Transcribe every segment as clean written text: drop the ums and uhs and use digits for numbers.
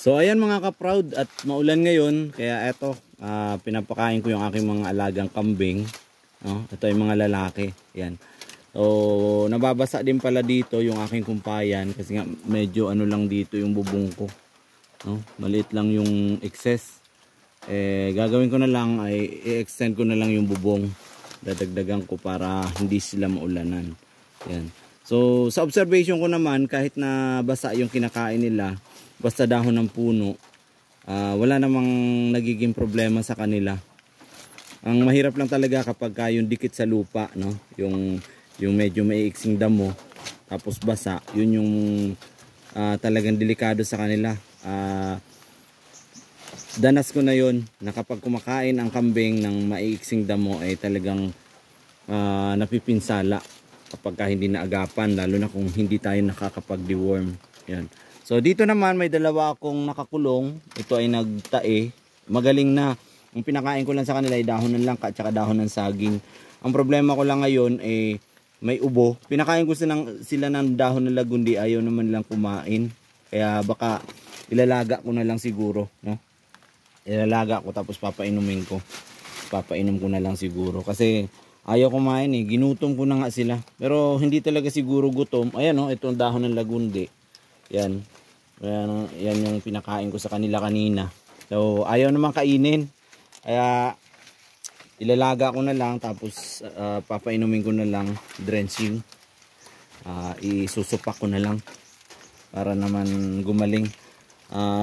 So ayan mga ka-proud, at maulan ngayon, kaya eto, pinapakain ko yung aking mga alagang kambing. Ito yung mga lalaki. Yan. So nababasa din pala dito yung aking kumpayan kasi nga medyo ano lang dito yung bubong ko. Maliit lang yung excess. Gagawin ko na lang ay i-extend ko na lang yung bubong. Dadagdagan ko para hindi sila maulanan. Yan. So sa observation ko naman, kahit na basa yung kinakain nila, basta dahon ng puno, wala namang nagiging problema sa kanila. Ang mahirap lang talaga kapag yung dikit sa lupa, no? Yung medyo maiiksing damo tapos basa, yun yung talagang delikado sa kanila. Danas ko na yun na kapag kumakain ang kambing ng maiiksing damo ay talagang napipinsala kapag hindi naagapan, lalo na kung hindi tayo nakakapag-deworm. Yan. So dito naman may dalawa akong nakakulong. Ito ay nagtae. Magaling na. Ang pinakain ko lang sa kanila ay dahon ng langka at saka dahon ng saging. Ang problema ko lang ngayon ay may ubo. Pinakain ko sila ng dahon ng lagundi. Ayaw naman lang kumain. Kaya baka ilalaga ko na lang siguro. No? Ilalaga ko tapos papainumin ko. Papainom ko na lang siguro. Kasi ayaw kumain eh. Ginutom ko na nga sila. Pero hindi talaga siguro gutom. Ayan o, itong dahon ng lagundi. Yan. Yan yung pinakain ko sa kanila kanina. So ayaw naman kainin. Kaya ilalaga ko na lang tapos papainumin ko na lang drenching. Isusupak ko na lang para naman gumaling.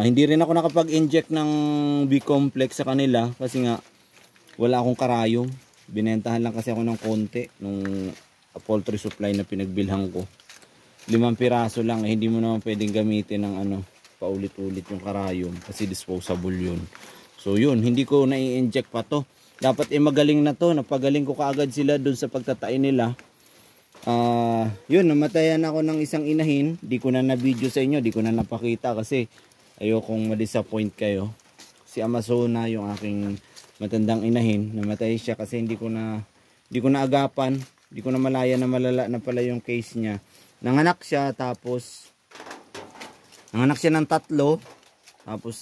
Hindi rin ako nakapag-inject ng B-complex sa kanila kasi nga wala akong karayom. Binentahan lang kasi ako ng konti nung poultry supply na pinagbilhan ko. 5 piraso lang, hindi mo naman pwedeng gamitin ng paulit-ulit yung karayom kasi disposable yun. So yun, hindi ko na-i-inject pa to. Dapat magaling na to, napagaling ko kaagad sila dun sa pagtatay nila. Yun, namatayan ako ng isang inahin. Di ko na na-video sa inyo, di ko na napakita kasi ayokong ma-disappoint kayo. Si Amazona, yung aking matandang inahin, namatay siya kasi hindi ko na agapan, hindi ko na malaya na malala na pala yung case niya. Nanganak siya tapos nanganak siya ng 3, tapos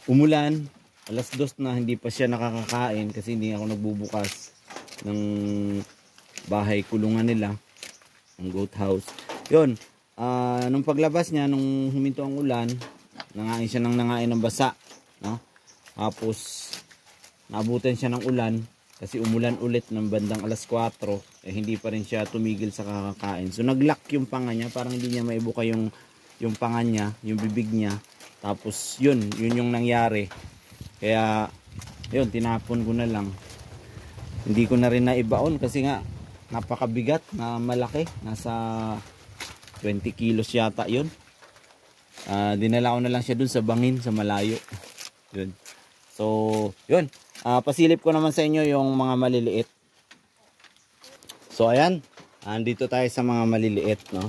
umulan, alas 2 na, hindi pa siya nakakakain kasi hindi ako nagbubukas ng bahay kulungan nila, ng goat house. Yun, nung paglabas niya, nung huminto ang ulan, nangain siya ng basa, no? Tapos naabutan siya ng ulan kasi umulan ulit ng bandang alas 4, hindi pa rin siya tumigil sa kakakain. So naglock yung panga niya, parang hindi niya maibuka yung panga niya, yung bibig niya. Tapos yun yung nangyari. Kaya yun, tinapon ko na lang. Hindi ko na rin naibaon kasi nga napakabigat na malaki. Nasa 20 kilos yata yun. Dinala ko na lang siya dun sa bangin, sa malayo. Yun. So yun, pasilip ko naman sa inyo yung mga maliliit. So ayan, andito tayo sa mga maliliit, no?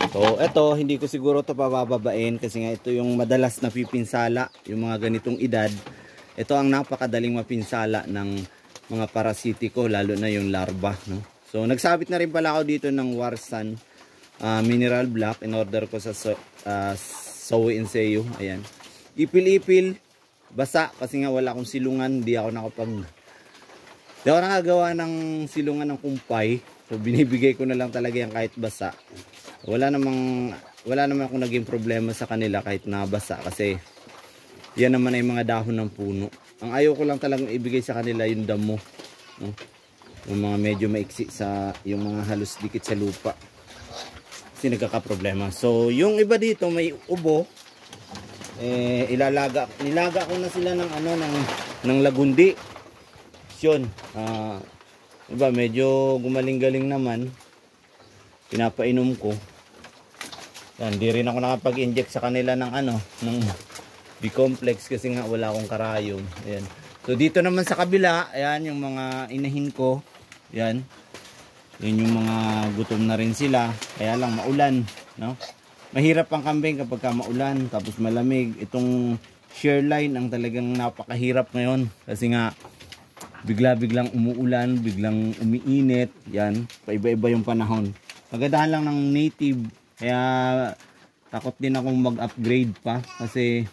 So eto, hindi ko siguro ito pabababain kasi nga ito yung madalas na pipinsala, yung mga ganitong edad. Ito ang napakadaling mapinsala ng mga parasitiko, lalo na yung larva, no? So nagsabit na rin pala ako dito ng Warsan mineral block. In order ko sa Sowe Inseo. Ayan, ipil-ipil, basa kasi nga wala akong silungan, hindi ako nakagawa ng silungan ng kumpay. So binibigay ko na lang talaga yan kahit basa. Wala namang akong naging problema sa kanila kahit nabasa kasi yan naman ay mga dahon ng puno. Ang ayaw ko lang talagang ibigay sa kanila yung damo, no? Yung mga medyo maiksi yung mga halos dikit sa lupa kasi nagkakaproblema. So yung iba dito may ubo, nilaga ko na sila ng lagundi. Yun, iba medyo gumaling-galing naman, pinapainom ko. Yan, di rin ako nakapag-inject sa kanila ng B-complex kasi nga wala akong karayom. Ayan. So dito naman sa kabila, ayan yung mga inahin ko. Yan. Yan yung mga gutom na rin sila. Kaya lang maulan, no? Mahirap ang kambing kapag maulan tapos malamig. Itong shear line ang talagang napakahirap ngayon kasi nga bigla-biglang umuulan, biglang umiinit. Yan, paiba-iba yung panahon. Kagandahan lang ng native Kaya takot din akong mag-upgrade pa kasi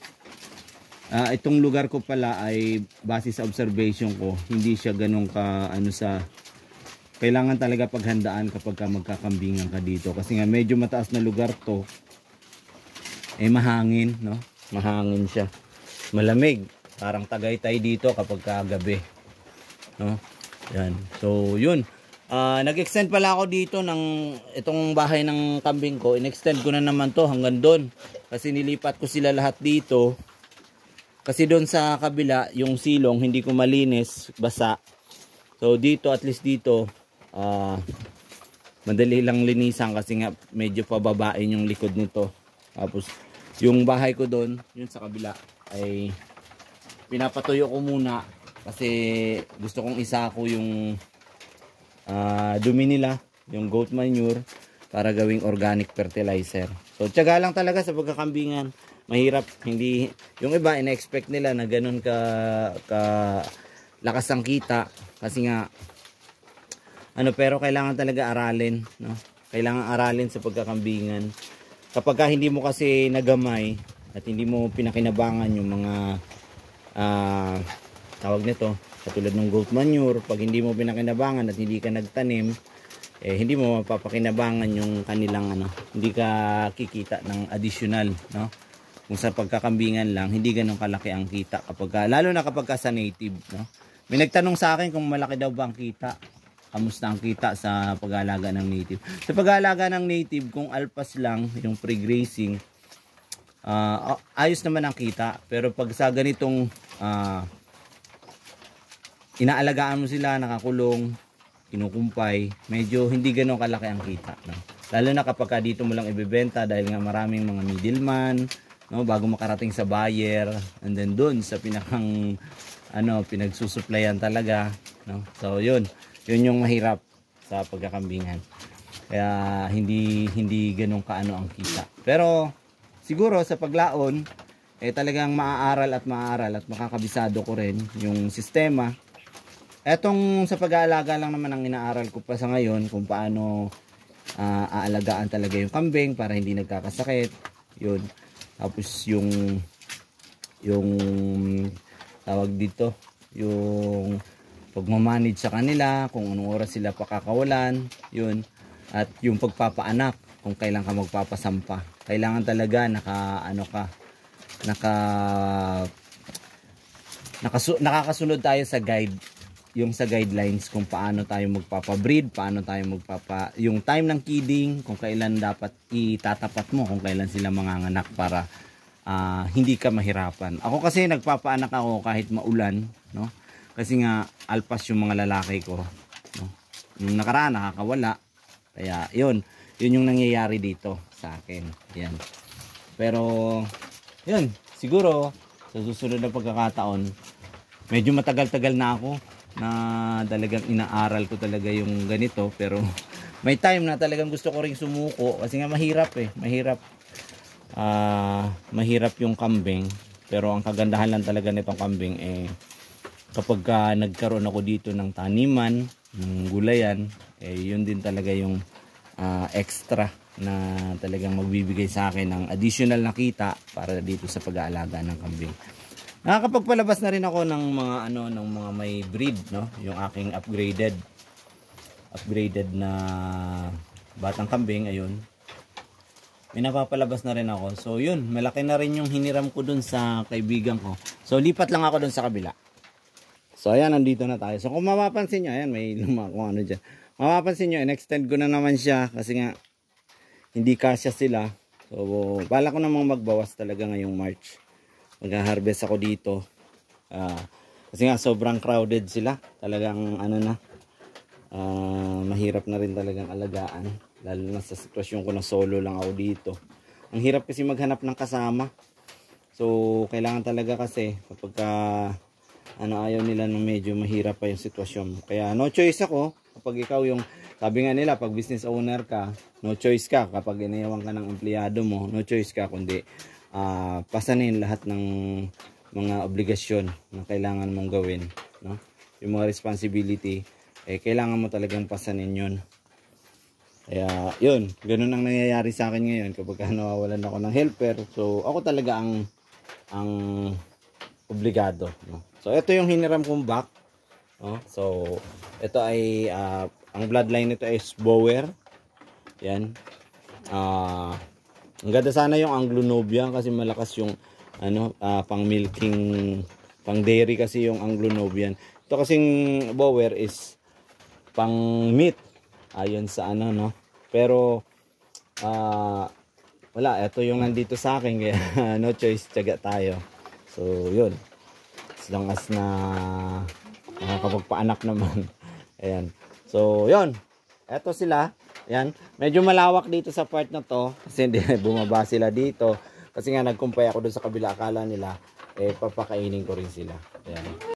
itong lugar ko pala ay base sa observation ko, hindi siya ganun ka ano sa kailangan talaga paghandaan kapag ka magkakambingan ka dito kasi nga medyo mataas na lugar to, mahangin, no? Mahangin siya, malamig, parang Tagaytay dito kapag kagabi, no? Yan, so yun, nag-extend pala ako dito ng itong bahay ng kambing ko, in-extend ko na naman to hanggang doon kasi nilipat ko sila lahat dito. Kasi doon sa kabila, yung silong hindi ko malinis, basa. So dito, at least dito, madali lang linisan kasi nga medyo pababain yung likod nito. Tapos yung bahay ko doon, yun sa kabila, ay pinapatuyo ko muna kasi gusto kong isako yung dumi nila, yung goat manure, para gawing organic fertilizer. So tiyaga lang talaga sa pagkakambingan. Mahirap, hindi yung iba ina-expect nila na ganun ka lakas ang kita kasi nga pero kailangan talaga aralin, no? Kailangan aralin sa pagkakambingan. Kapag hindi mo kasi nagamay at hindi mo pinakinabangan yung mga tawag nito, katulad ng goat manure, pag hindi mo pinakinabangan at hindi ka nagtanim, hindi mo mapapakinabangan yung kanilang hindi ka kikita ng additional, no? Kung sa pagkakambingan lang, hindi ganun kalaki ang kita kapag lalo na kapag sa native, no? May nagtanong sa akin kung malaki daw ba ang kita. Kamusta ang kita sa pag-aalaga ng native? Sa pag-aalaga ng native, kung alpas lang, yung pre-grazing, ayos naman ang kita. Pero pag sa ganitong inaalagaan mo sila, nakakulong, kinukumpay, medyo hindi ganun kalaki ang kita, no? Lalo na kapag dito mo lang ibebenta dahil nga maraming mga middleman, no, bago makarating sa buyer, and then doon sa pinakang pinagsusuplayan talaga, no? So yun yung mahirap sa pagkakambingan. Kaya hindi ganun kaano ang kita. Pero siguro sa paglaon talagang maaaral at makakabisado ko rin yung sistema. Etong sa pag-aalaga lang naman ang inaaral ko pa sa ngayon kung paano aalagaan talaga yung kambing para hindi nagkakasakit. Yun. Tapos yung tawag dito, yung pagmamanage sa kanila, kung anong oras sila pakakawalan, yun. At yung pagpapaanak, kung kailan ka magpapasampa. Kailangan talaga nakakasunod tayo sa guide, yung sa guidelines kung paano tayo magpapabreed, paano tayo yung time ng kidding, kung kailan dapat itatapat mo, kung kailan sila manganganak para hindi ka mahirapan. Ako kasi nagpapaanak ako kahit maulan, no? Kasi nga alpas yung mga lalaki ko, no? Yung nakaraan nakakawala. Kaya yun yung nangyayari dito sa akin. Yan. Pero yun, siguro sa susunod na pagkakataon, medyo matagal-tagal na ako na talagang inaaral ko talaga yung ganito, pero may time na talagang gusto ko ring sumuko kasi nga mahirap mahirap yung kambing. Pero ang kagandahan lang talaga nitong kambing kapag nagkaroon ako dito ng taniman, ng gulayan, yun din talaga yung extra na talagang magbibigay sa akin ng additional na kita para dito sa pag-aalaga ng kambing. Nakakapagpalabas na rin ako ng mga ng mga may breed, no? Yung aking upgraded na batang kambing, ayun. May napapalabas na rin ako. So yun, malaki na rin yung hiniram ko dun sa kaibigan ko. So lipat lang ako dun sa kabila. So ayan, nandito na tayo. So kung mapapansin nyo, ayan, may lumako dyan. Mapapansin nyo, in-extend ko na naman siya kasi nga hindi kasya sila. So bala ko namang magbawas talaga ngayong March. Mag-harvest ako dito. Kasi nga sobrang crowded sila. Talagang mahirap na rin talagang alagaan. Lalo na sa sitwasyon ko na solo lang ako dito. Ang hirap kasi maghanap ng kasama. So kailangan talaga kasi kapag ayaw nila ng medyo mahirap pa yung sitwasyon. Kaya no choice ako. Kapag ikaw yung, sabi nga nila, pag business owner ka, no choice ka. Kapag iniwan ka ng empleyado mo, no choice ka kundi pasanin lahat ng mga obligasyon na kailangan mong gawin, no? Yung mga responsibility, kailangan mo talagang pasanin yun. Kaya, yun, ganun ang nangyayari sa akin ngayon kapag nawawalan ako ng helper. So, ako talaga ang obligado, no? So, ito yung hiniram kong back, no? So, ito ay, ang bloodline nito is Bower. Yan. Ang ganda sana yung Anglo-Nubian kasi malakas yung, pang milking, pang dairy kasi yung Anglo-Nubian. Ito kasing Bower is pang meat. Ayon sa no. Pero wala, ito yung nandito sa akin kaya no choice, tiyaga tayo. So, yun. As long as na nakakapagpaanak naman. Ayan. So, yun. Ito sila. Ayan. Medyo malawak dito sa part na to kasi hindi bumaba sila dito. Kasi nga nagkumpay ako doon sa kabila, akala nila papakainin ko rin sila. Ayan.